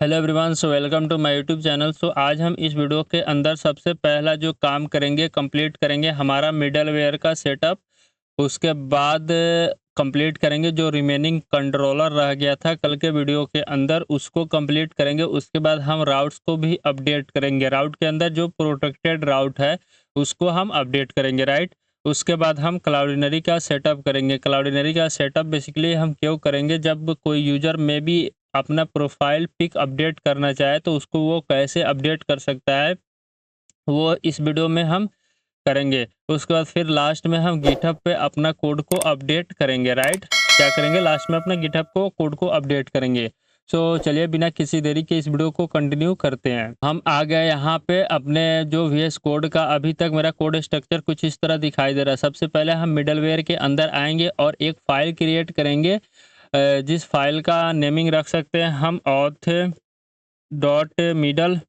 Hello everyone, so welcome to my YouTube channel. सो आज हम इस वीडियो के अंदर सबसे पहला जो काम करेंगे, कंप्लीट करेंगे हमारा मिडलवेयर का सेटअप। उसके बाद कंप्लीट करेंगे जो रिमेनिंग कंट्रोलर रह गया था कल के वीडियो के अंदर, उसको कंप्लीट करेंगे। उसके बाद हम राउट्स को भी अपडेट करेंगे। राउट के अंदर जो प्रोटेक्टेड राउट है उसको हम अपडेट करेंगे, राइट। उसके बाद हम क्लाउडिनरी का सेटअप करेंगे। क्लाउडिनरी का सेटअप बेसिकली हम क्यों करेंगे, जब कोई यूज़र में भी अपना प्रोफाइल पिक अपडेट करना चाहे तो उसको वो कैसे अपडेट कर सकता है, वो इस वीडियो में हम करेंगे। उसके बाद फिर लास्ट में हम गिटहब पे अपना कोड को अपडेट करेंगे, राइट। क्या करेंगे, लास्ट में अपना गिटहब को कोड को अपडेट करेंगे। सो चलिए बिना किसी देरी के इस वीडियो को कंटिन्यू करते हैं। हम आ गए यहाँ पे अपने जो VS कोड का। अभी तक मेरा कोड स्ट्रक्चर कुछ इस तरह दिखाई दे रहा है। सबसे पहले हम मिडलवेयर के अंदर आएंगे और एक फ़ाइल क्रिएट करेंगे, जिस फाइल का नेमिंग रख सकते हैं हम auth dot middle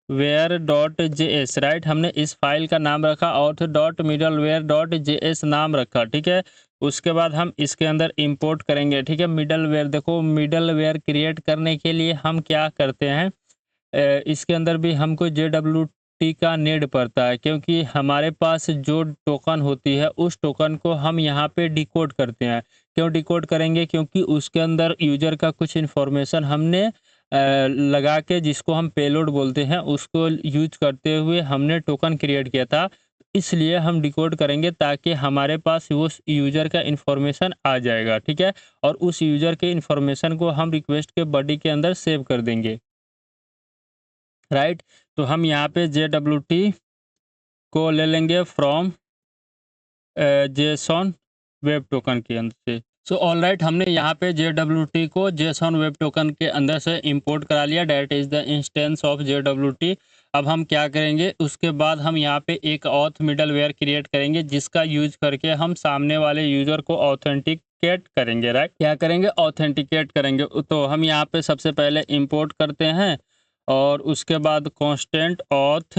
where dot JS, right. हमने इस फाइल का नाम रखा auth dot middleware dot JS नाम रखा, ठीक है। उसके बाद हम इसके अंदर इंपोर्ट करेंगे, ठीक है। मिडल वेयर, देखो मिडल वेयर क्रिएट करने के लिए हम क्या करते हैं, इसके अंदर भी हमको JWT का नीड पड़ता है, क्योंकि हमारे पास जो टोकन होती है उस टोकन को हम यहाँ पे डिकोड करते हैं। क्यों डिकोड करेंगे, क्योंकि उसके अंदर यूज़र का कुछ इन्फॉर्मेशन हमने लगा के, जिसको हम पेलोड बोलते हैं, उसको यूज करते हुए हमने टोकन क्रिएट किया था। इसलिए हम डिकोड करेंगे ताकि हमारे पास वो यूज़र का इन्फॉर्मेशन आ जाएगा, ठीक है। और उस यूज़र के इन्फॉर्मेशन को हम रिक्वेस्ट के बॉडी के अंदर सेव कर देंगे, राइट। तो हम यहाँ पे JWT को ले लेंगे फ्रॉम जेसॉन वेब टोकन के अंदर से। सो ऑल राइट, हमने यहाँ पे JWT को जेसॉन वेब टोकन के अंदर से इंपोर्ट करा लिया। That is the instance of JWT। अब हम क्या करेंगे, उसके बाद हम यहाँ पे एक ऑथ मिडलवेयर क्रिएट करेंगे, जिसका यूज करके हम सामने वाले यूज़र को ऑथेंटिकेट करेंगे, राइट। क्या करेंगे, ऑथेंटिकेट करेंगे। तो हम यहाँ पे सबसे पहले इंपोर्ट करते हैं और उसके बाद कांस्टेंट ऑथ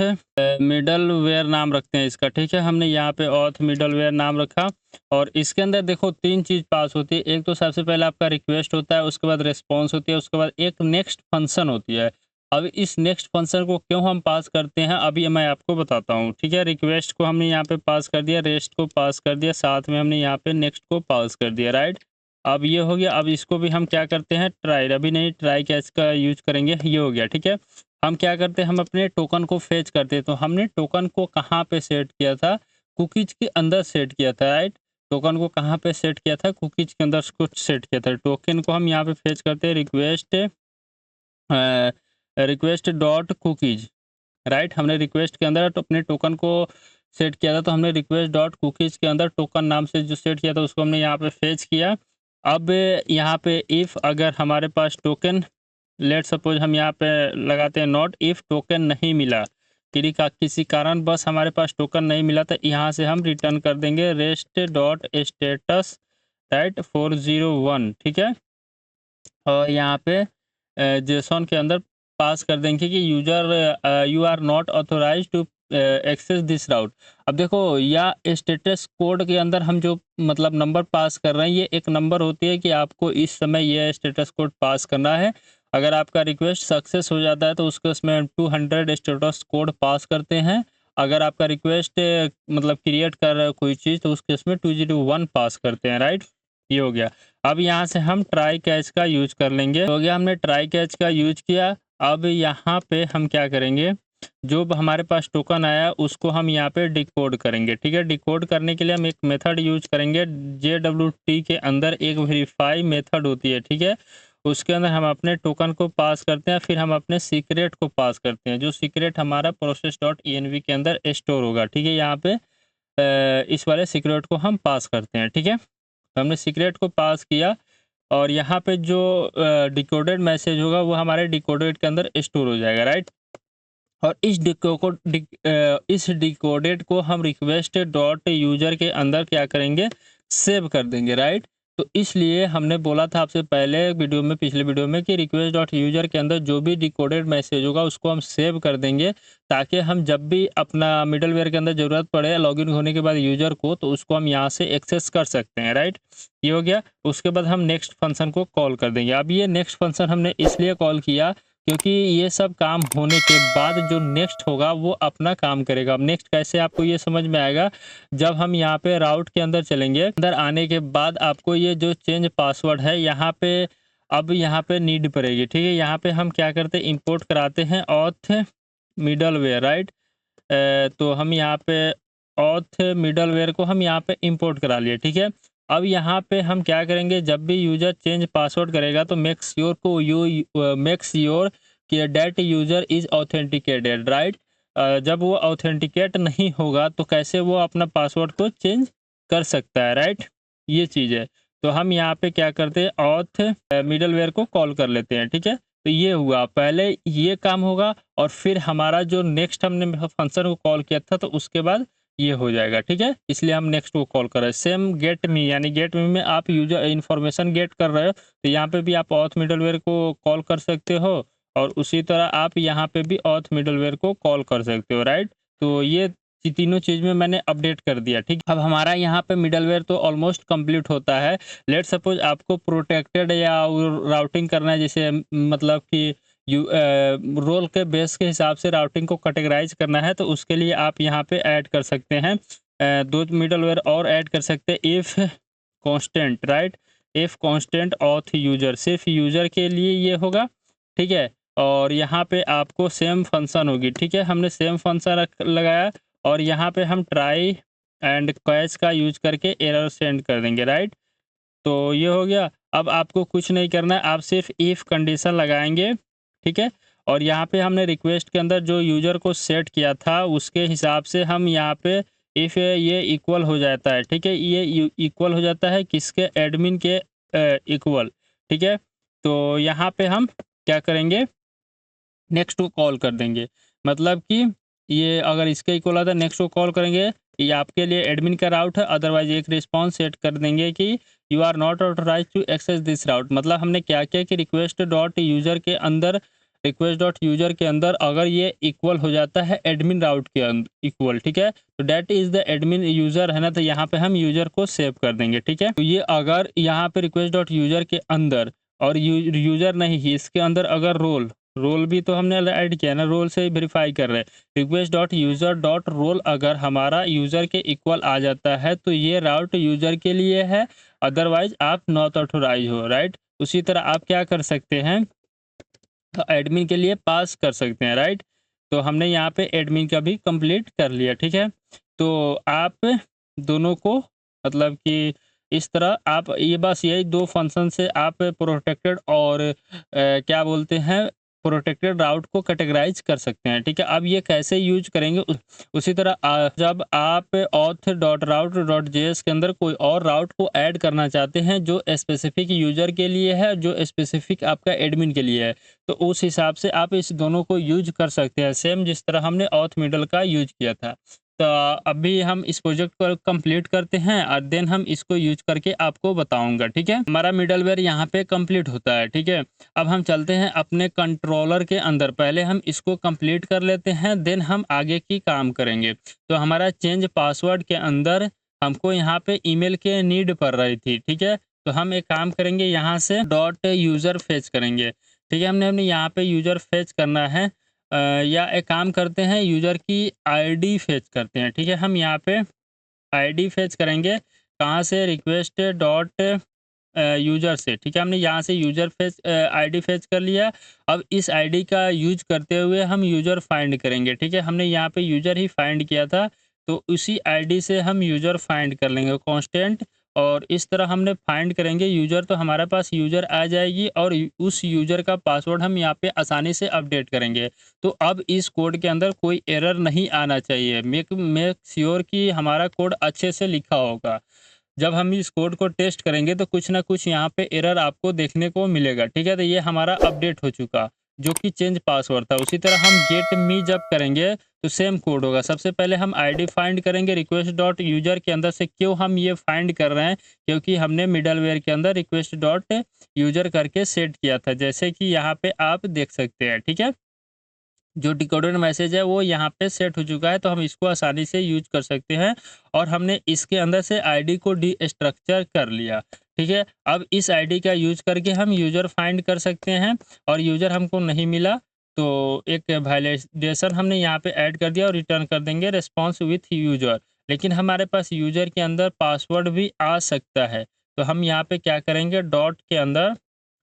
मिडलवेयर नाम रखते हैं इसका, ठीक है। हमने यहाँ पे ऑथ मिडलवेयर नाम रखा और इसके अंदर देखो तीन चीज़ पास होती है। एक तो सबसे पहले आपका रिक्वेस्ट होता है, उसके बाद रिस्पॉन्स होती है, उसके बाद एक नेक्स्ट फंक्शन होती है। अब इस नेक्स्ट फंक्शन को क्यों हम पास करते हैं, अभी मैं आपको बताता हूँ, ठीक है। रिक्वेस्ट को हमने यहाँ पे पास कर दिया, रेस्ट को पास कर दिया, साथ में हमने यहाँ पे नेक्स्ट को पास कर दिया, राइट। अब ये हो गया। अब इसको भी हम क्या करते हैं, ट्राई, अभी नहीं, ट्राई कैच का यूज करेंगे। ये हो गया, ठीक है। हम क्या करते हैं, हम अपने टोकन को फेच करते हैं। तो हमने टोकन को कहाँ पे सेट किया था, कुकीज के अंदर सेट किया था, राइट। टोकन को कहाँ पे सेट किया था, कुकीज के अंदर कुछ सेट किया था। टोकन को हम यहाँ पे फेच करते हैं रिक्वेस्ट डॉट कुकीज, राइट। हमने रिक्वेस्ट के अंदर तो अपने टोकन को सेट किया था, तो हमने रिक्वेस्ट डॉट कुकीज के अंदर टोकन नाम से जो सेट किया था उसको हमने यहाँ पे फेच किया। अब यहाँ पे इफ़ अगर हमारे पास टोकन, लेट सपोज हम यहाँ पे लगाते हैं नॉट, इफ़ टोकन नहीं मिला, किसी कारण बस हमारे पास टोकन नहीं मिला, तो यहाँ से हम रिटर्न कर देंगे रेस्ट डॉट स्टेटस, राइट, 401, ठीक है। और यहाँ पे जेसॉन के अंदर पास कर देंगे कि user you are not authorised to access this route. अब देखो, या स्टेटस कोड के अंदर हम जो मतलब नंबर पास कर रहे हैं, ये एक नंबर होती है कि आपको इस समय ये स्टेटस कोड पास करना है। अगर आपका रिक्वेस्ट सक्सेस हो जाता है तो उसको उसमें 200 स्टेटस कोड पास करते हैं। अगर आपका रिक्वेस्ट मतलब क्रिएट कर रहा है कोई चीज़, तो उस केस में 201 पास करते हैं, राइट। ये हो गया। अब यहाँ से हम ट्राई कैच का यूज कर लेंगे। हो गया, हमने ट्राई कैच का यूज किया। अब यहाँ पे हम क्या करेंगे, जो हमारे पास टोकन आया उसको हम यहाँ पे डिकोड करेंगे, ठीक है। डिकोड करने के लिए हम एक मेथड यूज करेंगे। JWT के अंदर एक वेरीफाई मेथड होती है, ठीक है। उसके अंदर हम अपने टोकन को पास करते हैं, फिर हम अपने सीक्रेट को पास करते हैं। जो सीक्रेट हमारा प्रोसेस डॉट env के अंदर स्टोर होगा, ठीक है। यहाँ पे इस वाले सीक्रेट को हम पास करते हैं, ठीक है। तो हमने सीक्रेट को पास किया और यहाँ पे जो डिकोडेड मैसेज होगा वो हमारे डिकोडेड के अंदर स्टोर हो जाएगा, राइट। और इस डिकोडेड को हम रिक्वेस्ट डॉट यूजर के अंदर क्या करेंगे, सेव कर देंगे, राइट। तो इसलिए हमने बोला था आपसे पहले वीडियो में, पिछले वीडियो में, कि रिक्वेस्ट डॉट यूज़र के अंदर जो भी डिकोडेड मैसेज होगा उसको हम सेव कर देंगे, ताकि हम जब भी अपना मिडलवेयर के अंदर ज़रूरत पड़े लॉगिन होने के बाद यूज़र को, तो उसको हम यहाँ से एक्सेस कर सकते हैं, राइट। ये हो गया। उसके बाद हम नेक्स्ट फंक्शन को कॉल कर देंगे। अब ये नेक्स्ट फंक्शन हमने इसलिए कॉल किया क्योंकि ये सब काम होने के बाद जो नेक्स्ट होगा वो अपना काम करेगा। अब नेक्स्ट कैसे आपको ये समझ में आएगा, जब हम यहाँ पे राउट के अंदर चलेंगे, अंदर आने के बाद आपको ये जो चेंज पासवर्ड है यहाँ पे, अब यहाँ पे नीड पड़ेगी, ठीक है। यहाँ पे हम क्या करते हैं, इंपोर्ट कराते हैं ऑथ मिडलवेयर, राइट। तो हम यहाँ पे ऑथ मिडलवेयर को हम यहाँ पे इंपोर्ट करा लिए, ठीक है। अब यहाँ पे हम क्या करेंगे, जब भी यूजर चेंज पासवर्ड करेगा तो मेक श्योर को मेक श्योर कि that user is authenticated, right. जब वो ऑथेंटिकेट नहीं होगा तो कैसे वो अपना पासवर्ड को चेंज कर सकता है, राइट। ये चीज़ है। तो हम यहाँ पे क्या करते हैं, ऑथ मिडलवेयर को कॉल कर लेते हैं, ठीक है। तो ये हुआ, पहले ये काम होगा और फिर हमारा जो नेक्स्ट हमने फंक्शन को कॉल किया था तो उसके बाद ये हो जाएगा, ठीक है। इसलिए हम नेक्स्ट को कॉल कर रहे हैं। सेम गेट मी, यानी गेट मी में आप यूजर इन्फॉर्मेशन गेट कर रहे हो, तो यहाँ पे भी आप ऑथ मिडलवेयर को कॉल कर सकते हो और उसी तरह आप यहाँ पे भी ऑथ मिडलवेयर को कॉल कर सकते हो, राइट। तो ये तीनों चीज़ में मैंने अपडेट कर दिया, ठीक। अब हमारा यहाँ पे मिडलवेयर तो ऑलमोस्ट कंप्लीट होता है। लेट सपोज आपको प्रोटेक्टेड या राउटिंग करना है, जैसे मतलब कि रोल के बेस के हिसाब से राउटिंग को कैटेगराइज करना है, तो उसके लिए आप यहाँ पे ऐड कर सकते हैं दो मिडलवेयर और ऐड कर सकते हैं, if constant, right. If constant auth user, सिर्फ यूजर के लिए ये होगा, ठीक है। और यहाँ पे आपको सेम फंक्शन होगी, ठीक है। हमने सेम फंक्शन लगाया और यहाँ पे हम ट्राई एंड कैच का यूज करके एरर सेंड कर देंगे, राइट। तो ये हो गया। अब आपको कुछ नहीं करना है, आप सिर्फ इफ़ कंडीशन लगाएंगे, ठीक है। और यहाँ पे हमने रिक्वेस्ट के अंदर जो यूज़र को सेट किया था उसके हिसाब से हम यहाँ पे इफ़ ये इक्वल हो जाता है, ठीक है। ये इक्वल हो जाता है किसके, एडमिन के इक्वल, ठीक है। तो यहाँ पे हम क्या करेंगे, नेक्स्ट को कॉल कर देंगे। मतलब कि ये अगर इसके इक्वल आता है नेक्स्ट को कॉल करेंगे, ये आपके लिए एडमिन का राउट है। अदरवाइज एक रिस्पॉन्स सेट कर देंगे कि you are not authorise to access this route. मतलब हमने क्या किया कि रिक्वेस्ट डॉट यूजर के अंदर, रिक्वेस्ट डॉट यूजर के अंदर अगर ये इक्वल हो जाता है एडमिन राउट के इक्वल, ठीक है, तो that is the admin user है ना, तो यहाँ पे हम यूजर को सेव कर देंगे, ठीक है। तो ये अगर यहाँ पे रिक्वेस्ट डॉट यूजर के अंदर और यूजर नहीं ही इसके अंदर अगर रोल भी तो हमने ऐड किया ना, रोल से वेरीफाई कर रहे हैं। Request dot user dot roll अगर हमारा यूजर के इक्वल आ जाता है तो ये राउट यूजर के लिए है, अदरवाइज आप नॉट ऑथोराइज हो, राइट। उसी तरह आप क्या कर सकते हैं, तो एडमिन के लिए पास कर सकते हैं, राइट। तो हमने यहाँ पे एडमिन का भी कंप्लीट कर लिया, ठीक है। तो आप दोनों को मतलब कि इस तरह आप ये बस यही दो फंक्शन से आप प्रोटेक्टेड और क्या बोलते हैं, प्रोटेक्टेड राउट को कैटेगराइज कर सकते हैं, ठीक है। अब ये कैसे यूज करेंगे, उसी तरह जब आप ऑथ डॉट राउट डॉट जेएस के अंदर कोई और राउट को ऐड करना चाहते हैं जो स्पेसिफिक यूजर के लिए है, जो स्पेसिफिक आपका एडमिन के लिए है, तो उस हिसाब से आप इस दोनों को यूज कर सकते हैं, सेम जिस तरह हमने ऑथ मिडल का यूज किया था। तो अभी हम इस प्रोजेक्ट को कंप्लीट करते हैं और देन हम इसको यूज करके आपको बताऊंगा, ठीक है। हमारा मिडलवेयर यहाँ पे कंप्लीट होता है, ठीक है। अब हम चलते हैं अपने कंट्रोलर के अंदर, पहले हम इसको कंप्लीट कर लेते हैं, देन हम आगे की काम करेंगे। तो हमारा चेंज पासवर्ड के अंदर हमको यहाँ पे ईमेल के नीड पड़ रही थी, ठीक है। तो हम एक काम करेंगे, यहाँ से डॉट यूज़र फेच करेंगे, ठीक है। हमने यहाँ पे यूज़र फेच करना है, या एक काम करते हैं यूज़र की आईडी फेच करते हैं, ठीक है। हम यहाँ पे आईडी फेच करेंगे, कहाँ से, रिक्वेस्ट डॉट यूज़र से, ठीक है। हमने यहाँ से यूज़र फेच आईडी फेच कर लिया। अब इस आईडी का यूज करते हुए हम यूज़र फाइंड करेंगे, ठीक है। हमने यहाँ पे यूज़र ही फाइंड किया था, तो उसी आईडी से हम यूज़र फाइंड कर लेंगे कांस्टेंट, और इस तरह हमने फाइंड करेंगे यूज़र, तो हमारे पास यूज़र आ जाएगी और उस यूज़र का पासवर्ड हम यहाँ पे आसानी से अपडेट करेंगे। तो अब इस कोड के अंदर कोई एरर नहीं आना चाहिए। मेक श्योर कि हमारा कोड अच्छे से लिखा होगा। जब हम इस कोड को टेस्ट करेंगे तो कुछ ना कुछ यहाँ पे एरर आपको देखने को मिलेगा, ठीक है। तो ये हमारा अपडेट हो चुका। जो कि चेंज पासवर्ड था। उसी तरह हम गेट मी जब करेंगे तो सेम कोड होगा। सबसे पहले हम आईडी फाइंड करेंगे रिक्वेस्ट डॉट यूजर के अंदर से। क्यों हम ये फाइंड कर रहे हैं? क्योंकि हमने मिडलवेयर के अंदर रिक्वेस्ट डॉट यूजर करके सेट किया था, जैसे कि यहाँ पे आप देख सकते हैं। ठीक है, जो डिकोडेड मैसेज है वो यहाँ पे सेट हो चुका है, तो हम इसको आसानी से यूज कर सकते हैं। और हमने इसके अंदर से आईडी को डीस्ट्रक्चर कर लिया। ठीक है, अब इस आईडी का यूज करके हम यूजर फाइंड कर सकते हैं, और यूजर हमको नहीं मिला तो एक वैलिडेशन हमने यहाँ पे ऐड कर दिया और रिटर्न कर देंगे रिस्पॉन्स विथ यूजर। लेकिन हमारे पास यूजर के अंदर पासवर्ड भी आ सकता है, तो हम यहाँ पे क्या करेंगे, डॉट के अंदर,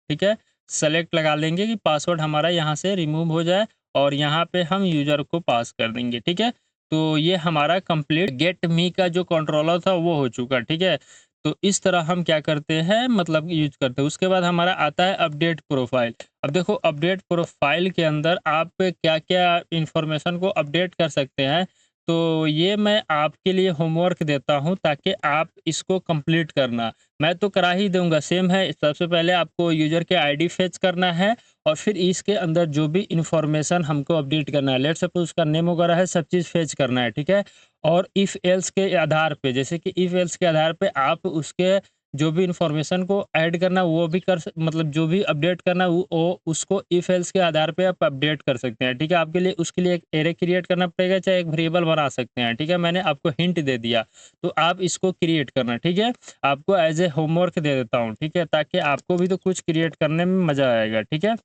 ठीक है, सेलेक्ट लगा लेंगे कि पासवर्ड हमारा यहाँ से रिमूव हो जाए, और यहाँ पे हम यूज़र को पास कर देंगे। ठीक है, तो ये हमारा कंप्लीट गेट मी का जो कंट्रोलर था वो हो चुका। ठीक है, तो इस तरह हम क्या करते हैं, मतलब यूज करते हैं। उसके बाद हमारा आता है अपडेट प्रोफाइल। अब देखो, अपडेट प्रोफाइल के अंदर आप क्या क्या इंफॉर्मेशन को अपडेट कर सकते हैं, तो ये मैं आपके लिए होमवर्क देता हूँ ताकि आप इसको कंप्लीट करना। मैं तो करा ही दूँगा, सेम है। सबसे पहले आपको यूज़र के आईडी फेच करना है, और फिर इसके अंदर जो भी इन्फॉर्मेशन हमको अपडेट करना है, लेट्स सपोज़ उसका नेम वगैरह है, सब चीज़ फेच करना है। ठीक है, और इफ एल्स के आधार पे, जैसे कि इफ एल्स के आधार पे आप उसके जो भी इन्फॉर्मेशन को ऐड करना वो भी मतलब जो भी अपडेट करना वो उसको इफ एल्स के आधार पे आप अपडेट कर सकते हैं। ठीक है, आपके लिए उसके लिए एक एरे क्रिएट करना पड़ेगा, चाहे एक वेरिएबल बना सकते हैं। ठीक है, मैंने आपको हिंट दे दिया, तो आप इसको क्रिएट करना। ठीक है, आपको एज ए होमवर्क दे देता हूँ। ठीक है, ताकि आपको भी तो कुछ क्रिएट करने में मज़ा आएगा। ठीक है,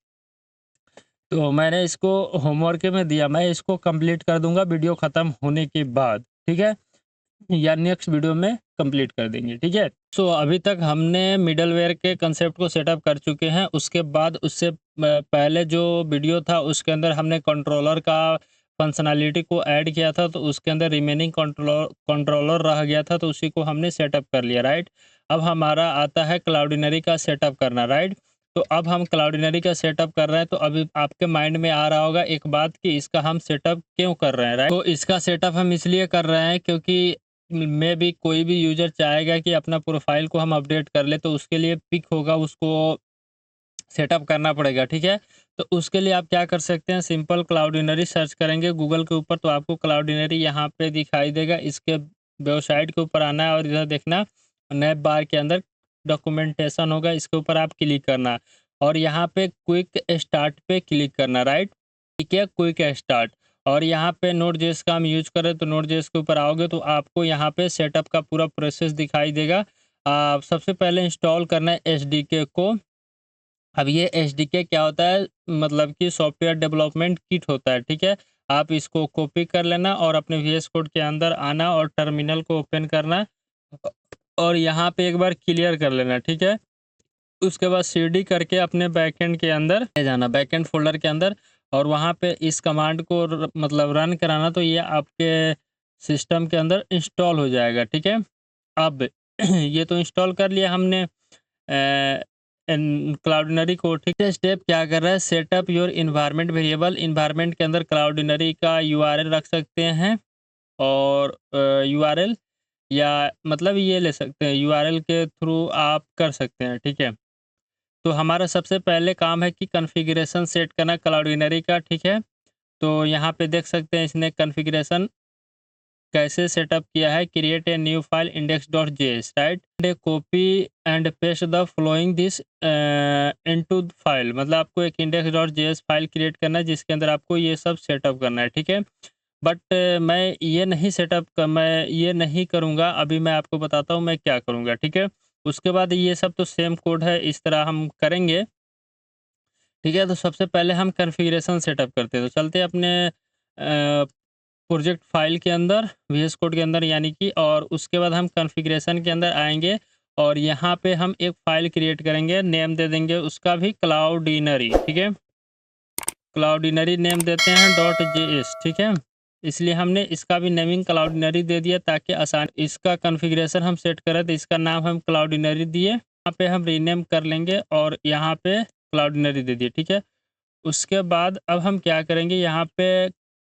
तो मैंने इसको होमवर्क में दिया, मैं इसको कंप्लीट कर दूंगा वीडियो ख़त्म होने के बाद। ठीक है, या नेक्स्ट वीडियो में कंप्लीट कर देंगे। ठीक है, सो अभी तक हमने मिडलवेयर के कंसेप्ट को सेटअप कर चुके हैं। उसके बाद उससे पहले जो वीडियो था उसके अंदर हमने कंट्रोलर का फंक्शनैलिटी को ऐड किया था, तो उसके अंदर रिमेनिंग कंट्रोलर रह गया था, तो उसी को हमने सेटअप कर लिया, राइट। अब हमारा आता है क्लाउडिनरी का सेटअप करना, राइट। तो अब हम क्लाउडिनरी का सेटअप कर रहे हैं, तो अभी आपके माइंड में आ रहा होगा एक बात कि इसका हम सेटअप क्यों कर रहे हैं, राइट। तो इसका सेटअप हम इसलिए कर रहे हैं क्योंकि में भी कोई भी यूज़र चाहेगा कि अपना प्रोफ़ाइल को हम अपडेट कर लें, तो उसके लिए पिक होगा, उसको सेटअप करना पड़ेगा। ठीक है, तो उसके लिए आप क्या कर सकते हैं, सिंपल क्लाउडिनरी सर्च करेंगे गूगल के ऊपर, तो आपको क्लाउडिनरी यहाँ पे दिखाई देगा। इसके वेबसाइट के ऊपर आना है और इधर देखना, नैप बार के अंदर डॉक्यूमेंटेशन होगा, इसके ऊपर आप क्लिक करना, और यहाँ पे क्विक स्टार्ट पे क्लिक करना, राइट। ठीक है, क्विक स्टार्ट। और यहाँ पे नोड जेएस का हम यूज करें, तो नोड जेएस के ऊपर आओगे तो आपको यहाँ पे सेटअप का पूरा प्रोसेस दिखाई देगा। सबसे पहले इंस्टॉल करना है एसडीके को। अब ये एसडीके क्या होता है, मतलब कि सॉफ्टवेयर डेवलपमेंट किट होता है। ठीक है, आप इसको कॉपी कर लेना और अपने वीएस कोड के अंदर आना और टर्मिनल को ओपन करना, और यहाँ पे एक बार क्लियर कर लेना। ठीक है, उसके बाद सीडी करके अपने बैकएंड के अंदर ले जाना, बैकएंड फ़ोल्डर के अंदर, और वहाँ पे इस कमांड को मतलब रन कराना, तो ये आपके सिस्टम के अंदर इंस्टॉल हो जाएगा। ठीक है, अब ये तो इंस्टॉल कर लिया हमने क्लाउडिनरी को। ठीक है, स्टेप क्या कर रहा है, setup your environment variable. Environment के अंदर क्लाउडिनरी का यूआरएल रख सकते हैं, और यूआरएल या मतलब ये ले सकते हैं, यूआरएल के थ्रू आप कर सकते हैं। ठीक है, तो हमारा सबसे पहले काम है कि कॉन्फ़िगरेशन सेट करना क्लाउडिनरी का। ठीक है, तो यहाँ पे देख सकते हैं इसने कॉन्फ़िगरेशन कैसे सेटअप किया है, create a new file index.js, right, copy and paste the flowing this into file. मतलब आपको एक index.js फाइल क्रिएट करना है जिसके अंदर आपको ये सब सेटअप करना है। ठीक है, बट मैं ये नहीं करूँगा, अभी मैं आपको बताता हूँ मैं क्या करूँगा। ठीक है, उसके बाद ये सब तो सेम कोड है, इस तरह हम करेंगे। ठीक है, तो सबसे पहले हम कॉन्फ़िगरेशन सेटअप करते हैं, तो चलते हैं अपने प्रोजेक्ट फाइल के अंदर, वीएस कोड के अंदर यानी कि, और उसके बाद हम कॉन्फ़िगरेशन के अंदर आएँगे, और यहाँ पे हम एक फ़ाइल क्रिएट करेंगे, नेम दे देंगे उसका भी क्लाउडिनरी। ठीक है, क्लाउडिनरी नेम देते हैं .js। ठीक है, इसलिए हमने इसका भी नेमिंग क्लाउडिनरी दे दिया ताकि आसान, इसका कॉन्फ़िगरेशन हम सेट करें तो इसका नाम हम क्लाउडिनरी दिए, यहाँ पे हम रीनेम कर लेंगे और यहाँ पे क्लाउडिनरी दे दिए। ठीक है, उसके बाद अब हम क्या करेंगे, यहाँ पे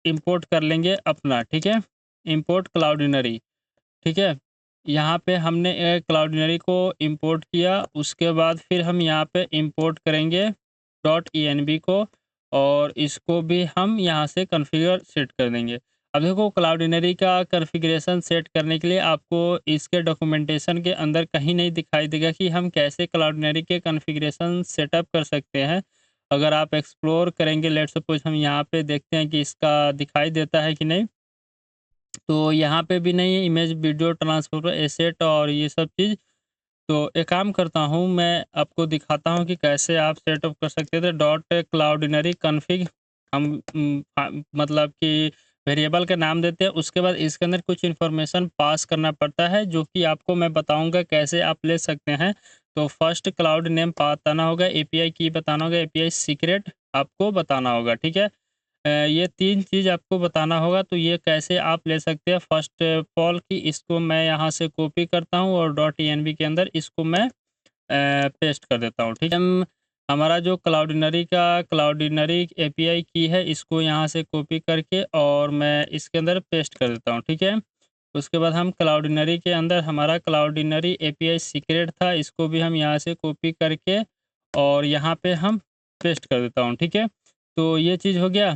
इंपोर्ट कर लेंगे अपना। ठीक है, इंपोर्ट क्लाउडिनरी। ठीक है, यहाँ पे हमने क्लाउडिनरी को इंपोर्ट किया, उसके बाद फिर हम यहाँ पे इंपोर्ट करेंगे .env को, और इसको भी हम यहाँ से कॉन्फ़िगर सेट कर देंगे। अब देखो क्लाउडिनरी का कॉन्फ़िगरेशन सेट करने के लिए आपको इसके डॉक्यूमेंटेशन के अंदर कहीं नहीं दिखाई देगा कि हम कैसे क्लाउडिनरी के कॉन्फ़िगरेशन सेटअप कर सकते हैं। अगर आप एक्सप्लोर करेंगे, लेट्स सपोज़ हम यहाँ पे देखते हैं कि इसका दिखाई देता है कि नहीं? तो यहाँ पे भी नहीं है, इमेज वीडियो ट्रांसफर एसेट और ये सब चीज़। तो एक काम करता हूँ, मैं आपको दिखाता हूँ कि कैसे आप सेटअप कर सकते थे। डॉट क्लाउडिनरी कॉन्फ़िग हम मतलब कि वेरिएबल का नाम देते हैं, उसके बाद इसके अंदर कुछ इन्फॉर्मेशन पास करना पड़ता है, जो कि आपको मैं बताऊँगा कैसे आप ले सकते हैं। तो फर्स्ट क्लाउड नेम बताना होगा, एपीआई की बताना होगा, एपीआई सीक्रेट आपको बताना होगा, ठीक है? ये 3 चीज़ आपको बताना होगा, तो ये कैसे आप ले सकते हैं। फ़र्स्ट ऑफ ऑल कि इसको मैं यहाँ से कॉपी करता हूँ और डॉट एनवी के अंदर इसको मैं पेस्ट कर देता हूँ, ठीक है? हमारा जो क्लाउडिनरी एपीआई की है, इसको यहाँ से कॉपी करके और मैं इसके अंदर पेस्ट कर देता हूँ, ठीक है? उसके बाद हम क्लाउडिनरी के अंदर हमारा क्लाउडिनरी एपीआई सीक्रेट था, इसको भी हम यहाँ से कॉपी करके और यहाँ पे हम पेस्ट कर देता हूँ, ठीक है? तो ये चीज़ हो गया।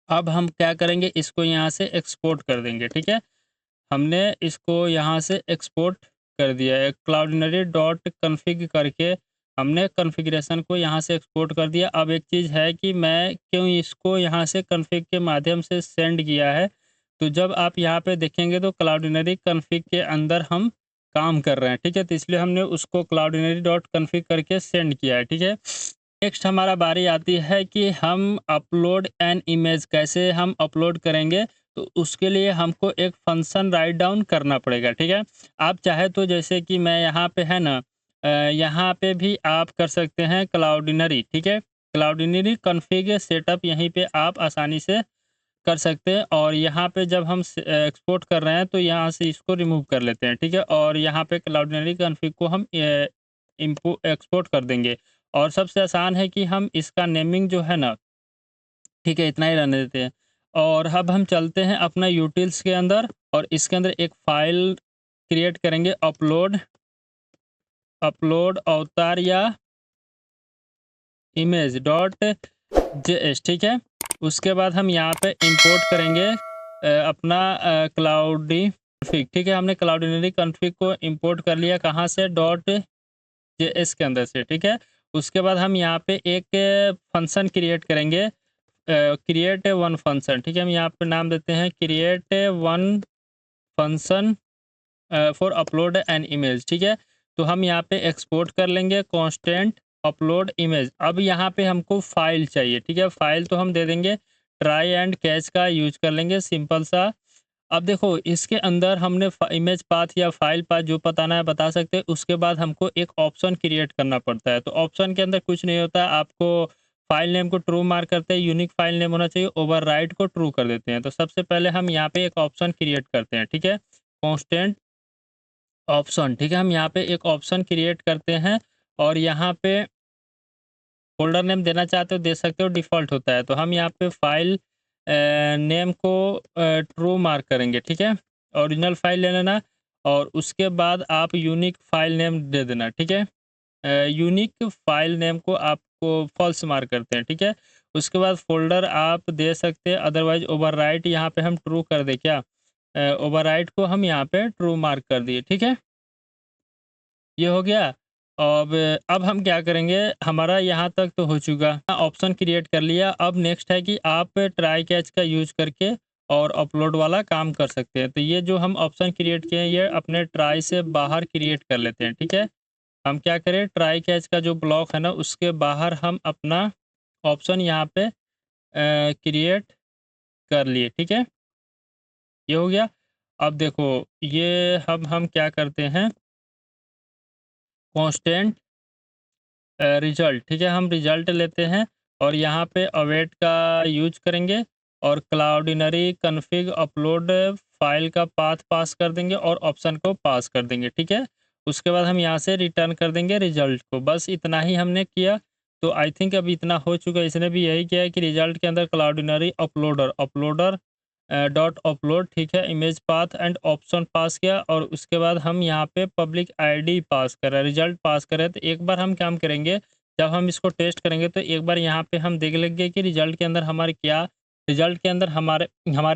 अब हम क्या करेंगे, इसको यहाँ से एक्सपोर्ट कर देंगे, ठीक है? हमने इसको यहाँ से एक्सपोर्ट कर दिया है। क्लाउडिनरी डॉट कॉन्फ़िग करके हमने कॉन्फ़िगरेशन को यहाँ से एक्सपोर्ट कर दिया। अब एक चीज़ है कि मैं क्यों इसको यहाँ से कॉन्फ़िग के माध्यम से सेंड किया है, तो जब आप यहाँ पे देखेंगे तो क्लाउडिनरी कॉन्फ़िग के अंदर हम काम कर रहे हैं, ठीक है? तो इसलिए हमने उसको क्लाउडिनरी डॉट कॉन्फ़िग करके सेंड किया है, ठीक है? नेक्स्ट हमारा बारी आती है कि हम अपलोड एन इमेज कैसे हम अपलोड करेंगे, तो उसके लिए हमको एक फंक्शन राइट डाउन करना पड़ेगा, ठीक है? आप चाहे तो जैसे कि मैं यहाँ पे है ना, यहाँ पे भी आप कर सकते हैं क्लाउडिनरी, ठीक है? क्लाउडिनरी कॉन्फ़िग सेटअप यहीं पे आप आसानी से कर सकते हैं और यहाँ पे जब हम एक्सपोर्ट कर रहे हैं तो यहाँ से इसको रिमूव कर लेते हैं, ठीक है? और यहाँ पे क्लाउडिनरी कॉन्फ़िग को हम एक्सपोर्ट कर देंगे और सबसे आसान है कि हम इसका नेमिंग जो है ना, ठीक है, इतना ही रहने देते हैं। और अब हम चलते हैं अपना यूटिल्स के अंदर और इसके अंदर एक फ़ाइल क्रिएट करेंगे, अपलोड अपलोड अवतार या इमेज डॉट जेएस, ठीक है? उसके बाद हम यहाँ पे इंपोर्ट करेंगे अपना क्लाउडी कॉन्फ़िग, ठीक है? हमने क्लाउडिनरी कॉन्फ़िग को इंपोर्ट कर लिया, कहाँ से? डॉट जेएस के अंदर से, ठीक है? उसके बाद हम यहाँ पे एक फंक्शन क्रिएट करेंगे, क्रिएट वन फंक्शन, ठीक है? हम यहाँ पे नाम देते हैं create one function for upload an image, ठीक है? तो हम यहाँ पे एक्सपोर्ट कर लेंगे कांस्टेंट अपलोड इमेज। अब यहाँ पे हमको फ़ाइल चाहिए, ठीक है? फ़ाइल तो हम दे देंगे ट्राई एंड कैच का यूज़ कर लेंगे, सिंपल सा। अब देखो इसके अंदर हमने इमेज पाथ या फ़ाइल पाथ जो बताना है बता सकते हैं, उसके बाद हमको एक ऑप्शन क्रिएट करना पड़ता है। तो ऑप्शन के अंदर कुछ नहीं होता है, आपको फ़ाइल नेम को ट्रू मार्क करते हैं, यूनिक फ़ाइल नेम होना चाहिए, ओवरराइड को ट्रू कर देते हैं। तो सबसे पहले हम यहाँ पे एक ऑप्शन क्रिएट करते हैं, ठीक है? कांस्टेंट ऑप्शन, ठीक है? हम यहाँ पे एक ऑप्शन क्रिएट करते हैं और यहाँ पे फ़ोल्डर नेम देना चाहते हो दे सकते हो, डिफ़ॉल्ट होता है। तो हम यहाँ पे फ़ाइल नेम को ट्रू मार्क करेंगे, ठीक है? ओरिजिनल फ़ाइल ले लेना और उसके बाद आप यूनिक फ़ाइल नेम दे देना, ठीक है? यूनिक फ़ाइल नेम को आपको फ़ॉल्स मार्क करते हैं, ठीक है? उसके बाद फ़ोल्डर आप दे सकते हैं, अदरवाइज़ ओवरराइट यहाँ पे हम ट्रू कर दें क्या? ओवरराइट को हम यहाँ पे ट्रू मार्क कर दिए, ठीक है? ये हो गया। अब हम क्या करेंगे, हमारा यहाँ तक तो हो चुका, ऑप्शन क्रिएट कर लिया। अब नेक्स्ट है कि आप ट्राई कैच का यूज़ करके और अपलोड वाला काम कर सकते हैं। तो ये जो हम ऑप्शन क्रिएट किए हैं, ये अपने ट्राई से बाहर क्रिएट कर लेते हैं, ठीक है? हम क्या करें, ट्राई कैच का जो ब्लॉक है ना, उसके बाहर हम अपना ऑप्शन यहाँ पे क्रिएट कर लिए, ठीक है? ये हो गया। अब देखो, ये हम क्या करते हैं, कांस्टेंट रिज़ल्ट, ठीक है? हम रिज़ल्ट लेते हैं और यहाँ पे अवेट का यूज़ करेंगे और क्लाउडिनरी कॉन्फ़िग अपलोड फ़ाइल का पाथ पास कर देंगे और ऑप्शन को पास कर देंगे, ठीक है? उसके बाद हम यहाँ से रिटर्न कर देंगे रिज़ल्ट को, बस इतना ही हमने किया। तो आई थिंक अब इतना हो चुका है। इसने भी यही किया है कि रिज़ल्ट के अंदर क्लाउडिनरी अपलोडर डॉट अपलोड, ठीक है? इमेज पाथ एंड ऑप्शन पास किया और उसके बाद हम यहाँ पे पब्लिक आईडी पास कर रहे हैं, रिज़ल्ट पास कर रहे हैं। तो एक बार हम काम करेंगे, जब हम इसको टेस्ट करेंगे तो एक बार यहाँ पे हम देख लेंगे कि रिजल्ट के अंदर हमारे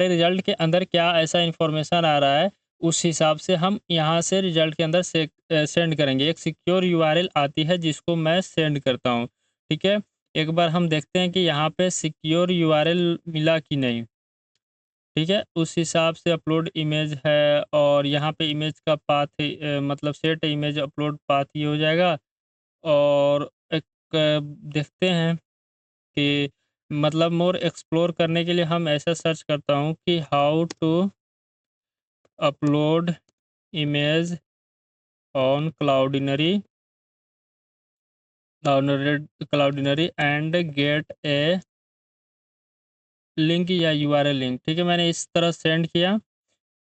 रिजल्ट के अंदर क्या ऐसा इन्फॉर्मेशन आ रहा है, उस हिसाब से हम यहाँ से रिजल्ट के अंदर सेंड करेंगे। एक सिक्योर यूआरएल आती है जिसको मैं सेंड करता हूँ, ठीक है। एक बार हम देखते हैं कि यहाँ पे सिक्योर यूआरएल मिला कि नहीं, ठीक है। उस हिसाब से अपलोड इमेज है और यहाँ पे इमेज का पाथ मतलब सेट इमेज अपलोड पाथ ये हो जाएगा। और एक देखते हैं कि मतलब मोर एक्सप्लोर करने के लिए हम ऐसा सर्च करता हूँ कि how to upload image on Cloudinary and get a link या यूआरएल लिंक, ठीक है। मैंने इस तरह सेंड किया।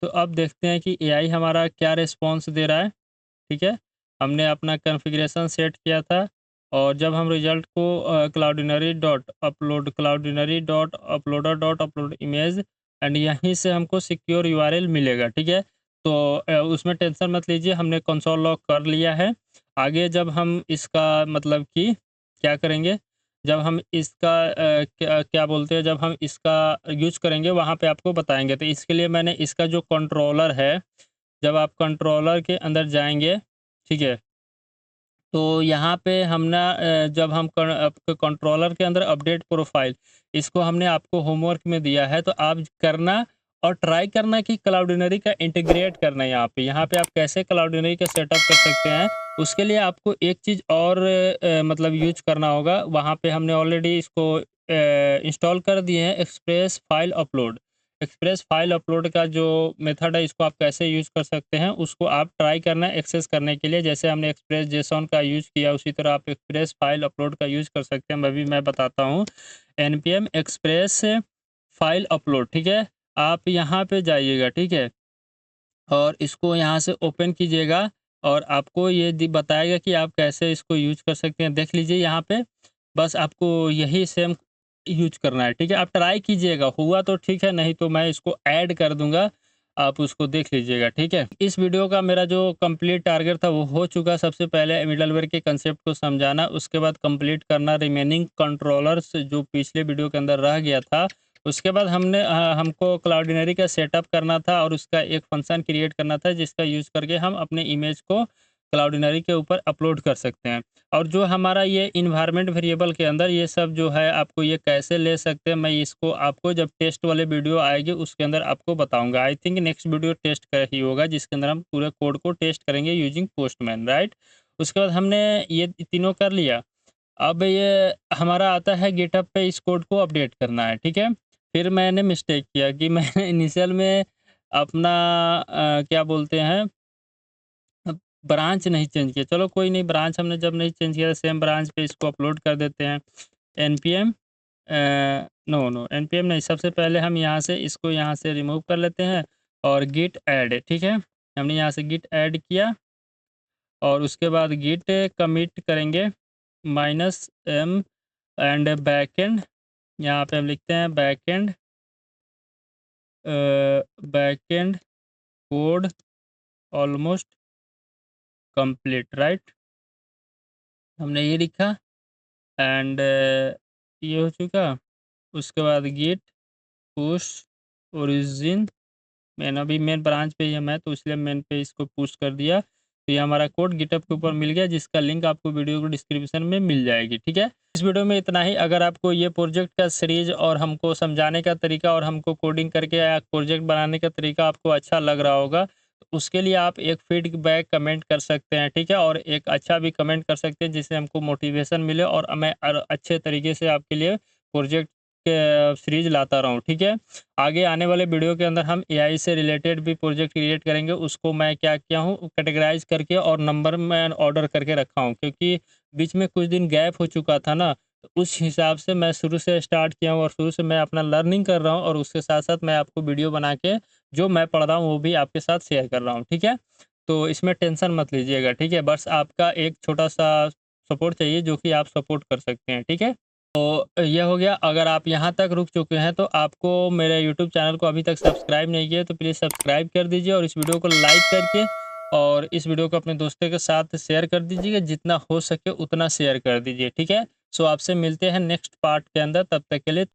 तो अब देखते हैं कि एआई हमारा क्या रिस्पॉन्स दे रहा है, ठीक है। हमने अपना कॉन्फ़िगरेशन सेट किया था और जब हम रिज़ल्ट को Cloudinary dot uploader dot upload image and यहीं से हमको सिक्योर यूआरएल मिलेगा, ठीक है। तो उसमें टेंशन मत लीजिए, हमने कंसोल लॉग कर लिया है। आगे जब हम इसका मतलब कि क्या करेंगे, जब हम इसका क्या क्या बोलते हैं, जब हम इसका यूज़ करेंगे वहाँ पे आपको बताएँगे। तो इसके लिए मैंने इसका जो कंट्रोलर है, जब आप कंट्रोलर के अंदर जाएँगे, ठीक है, तो यहाँ पे हम ना जब हम आपके कंट्रोलर के अंदर अपडेट प्रोफाइल, इसको हमने आपको होमवर्क में दिया है, तो आप करना और ट्राई करना कि क्लाउडिनरी का इंटीग्रेट करना है यहाँ पे आप कैसे क्लाउडिनरी का सेटअप कर सकते हैं। उसके लिए आपको एक चीज़ और मतलब यूज़ करना होगा। वहाँ पे हमने ऑलरेडी इसको इंस्टॉल कर दिए हैं, एक्सप्रेस फाइल अपलोड का जो मेथड है, इसको आप कैसे यूज़ कर सकते हैं, उसको आप ट्राई करना एक्सेस करने के लिए। जैसे हमने एक्सप्रेस जेसॉन का यूज़ किया, उसी तरह आप एक्सप्रेस फाइल अपलोड का यूज़ कर सकते हैं। मैं बताता हूँ, npm एक्सप्रेस फाइल अपलोड, ठीक है। आप यहाँ पे जाइएगा, ठीक है, और इसको यहाँ से ओपन कीजिएगा और आपको ये बताएगा कि आप कैसे इसको यूज कर सकते हैं। देख लीजिए यहाँ पे, बस आपको यही सेम यूज करना है, ठीक है। आप ट्राई कीजिएगा, हुआ तो ठीक है, नहीं तो मैं इसको ऐड कर दूंगा, आप उसको देख लीजिएगा, ठीक है। इस वीडियो का मेरा जो कंप्लीट टारगेट था वो हो चुका। सबसे पहले मिडलवेयर के कंसेप्ट को समझाना, उसके बाद कंप्लीट करना रिमेनिंग कंट्रोलर्स जो पिछले वीडियो के अंदर रह गया था। उसके बाद हमको क्लाउडिनरी का सेटअप करना था और उसका एक फंक्शन क्रिएट करना था जिसका यूज़ करके हम अपने इमेज को क्लाउडिनरी के ऊपर अपलोड कर सकते हैं। और जो हमारा ये इन्वायरमेंट वेरिएबल के अंदर ये सब जो है, आपको ये कैसे ले सकते हैं, मैं इसको आपको जब टेस्ट वाले वीडियो आएगी उसके अंदर आपको बताऊंगा। I think next video test का ही होगा जिसके अंदर हम पूरे कोड को टेस्ट करेंगे यूजिंग पोस्टमैन, राइट। उसके बाद हमने ये तीनों कर लिया। अब ये हमारा आता है गिटहब पे इस कोड को अपडेट करना है, ठीक है। फिर मैंने मिस्टेक किया कि मैंने इनिशियल में अपना क्या बोलते हैं, ब्रांच नहीं चेंज किया। चलो कोई नहीं, ब्रांच हमने जब नहीं चेंज किया, सेम ब्रांच पे इसको अपलोड कर देते हैं। npm नो npm नहीं, सबसे पहले हम यहाँ से इसको यहाँ से रिमूव कर लेते हैं और गिट ऐड, ठीक है। हमने यहाँ से गिट ऐड किया और उसके बाद गिट कमिट करेंगे -m एंड बैकएंड। यहाँ पे हम लिखते हैं backend code almost complete, right. हमने ये लिखा एंड ये हो चुका। उसके बाद गिट पुश ओरिजिन, अभी मेन ब्रांच पे ही है मैं, तो इसलिए मेन पे इसको पुश कर दिया। तो ये हमारा कोड गिटहब के ऊपर मिल गया, जिसका लिंक आपको वीडियो को डिस्क्रिप्शन में मिल जाएगी, ठीक है। इस वीडियो में इतना ही। अगर आपको ये प्रोजेक्ट का सीरीज और हमको समझाने का तरीका और हमको कोडिंग करके या प्रोजेक्ट बनाने का तरीका आपको अच्छा लग रहा होगा, तो उसके लिए आप एक फीडबैक कमेंट कर सकते हैं, ठीक है। और एक अच्छा भी कमेंट कर सकते हैं जिससे हमको मोटिवेशन मिले और मैं अच्छे तरीके से आपके लिए प्रोजेक्ट सीरीज लाता रहूँ, ठीक है। आगे आने वाले वीडियो के अंदर हम एआई से रिलेटेड भी प्रोजेक्ट क्रिएट करेंगे। उसको मैं क्या किया हूँ, कैटेगराइज करके और नंबर में ऑर्डर करके रखा हूँ, क्योंकि बीच में कुछ दिन गैप हो चुका था ना, तो उस हिसाब से मैं शुरू से स्टार्ट किया हूँ और शुरू से मैं अपना लर्निंग कर रहा हूँ और उसके साथ साथ मैं आपको वीडियो बना के जो मैं पढ़ रहा हूँ वो भी आपके साथ शेयर कर रहा हूँ, ठीक है। तो इसमें टेंशन मत लीजिएगा, ठीक है। बस आपका एक छोटा सा सपोर्ट चाहिए जो कि आप सपोर्ट कर सकते हैं, ठीक है। तो ये हो गया। अगर आप यहाँ तक रुक चुके हैं तो आपको मेरे यूट्यूब चैनल को अभी तक सब्सक्राइब नहीं किया तो प्लीज़ सब्सक्राइब कर दीजिए और इस वीडियो को लाइक करके और इस वीडियो को अपने दोस्तों के साथ शेयर कर दीजिएगा, जितना हो सके उतना शेयर कर दीजिए, ठीक है। सो आपसे मिलते हैं नेक्स्ट पार्ट के अंदर, तब तक के लिए